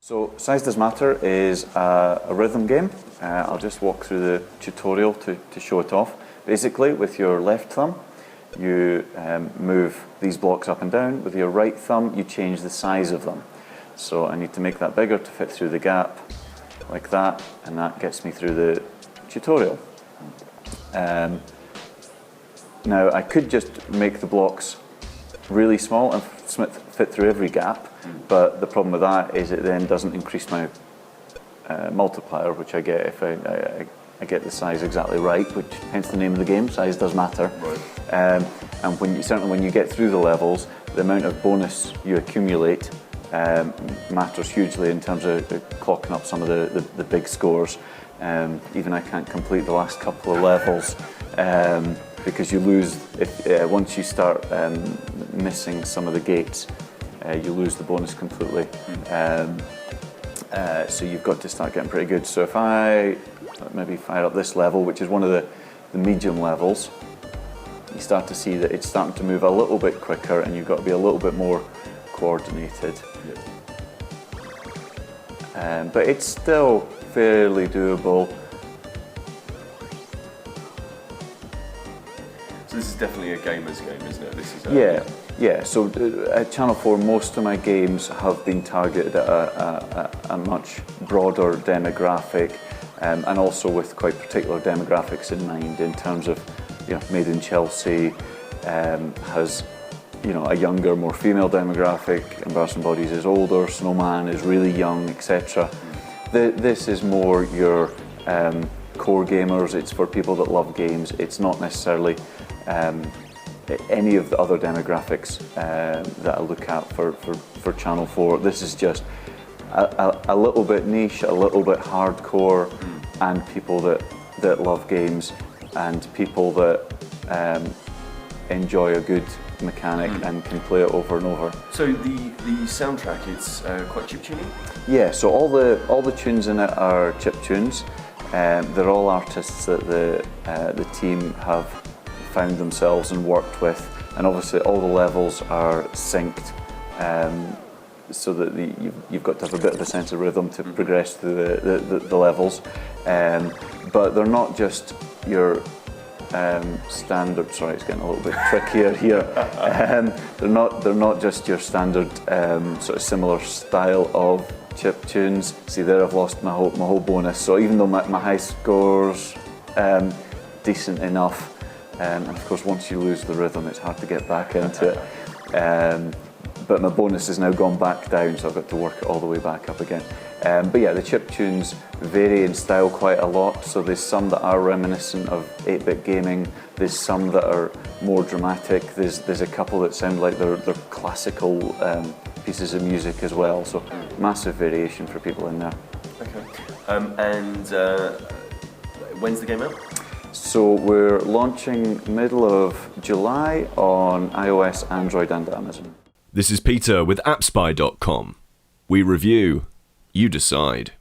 So Size Does Matter is a rhythm game. I'll just walk through the tutorial to show it off. Basically, with your left thumb, you move these blocks up and down. With your right thumb, you change the size of them. So I need to make that bigger to fit through the gap, like that, and that gets me through the tutorial. Now, I could just make the blocks really small and fit through every gap, but the problem with that is it then doesn't increase my multiplier, which I get if I get the size exactly right, which hence the name of the game, Size Does Matter. Right. And certainly when you get through the levels, the amount of bonus you accumulate matters hugely in terms of clocking up some of the big scores. Even I can't complete the last couple of levels because you lose, once you start missing some of the gates, you lose the bonus completely. So you've got to start getting pretty good. So if I maybe fire up this level, which is one of the medium levels, you start to see that it's starting to move a little bit quicker and you've got to be a little bit more coordinated. But it's still fairly doable. So this is definitely a gamer's game, isn't it? This is Yeah. So at Channel 4, most of my games have been targeted at a much broader demographic, and also with quite particular demographics in mind. In terms of, Made in Chelsea has, a younger, more female demographic. Embarrassing Bodies is older. Snowman is really young, etc. This is more your core gamers. It's for people that love games. It's not necessarily any of the other demographics that I look at for Channel 4. This is just a little bit niche, a little bit hardcore, and people that love games, and people that enjoy a good mechanic and can play it over and over. So the soundtrack, it's quite chiptune-y? Yeah, so all the tunes in it are chip tunes. They're all artists that the team have found themselves and worked with, and obviously all the levels are synced, so that you've got to have a bit of a sense of rhythm to progress through the levels. But they're not just your standard. Sorry, it's getting a little bit trickier here. They're not just your standard sort of similar style of chip tunes. See there, I've lost my whole bonus. So even though my high score's decent enough, and of course once you lose the rhythm, it's hard to get back into it. But my bonus has now gone back down, so I've got to work it all the way back up again. But yeah, the chip tunes vary in style quite a lot. So there's some that are reminiscent of 8-bit gaming. There's some that are more dramatic. There's a couple that sound like they're classical pieces of music as well. So massive variation for people in there. Okay. When's the game out? So we're launching middle of July on iOS, Android and Amazon. This is Peter with AppSpy.com. We review, you decide.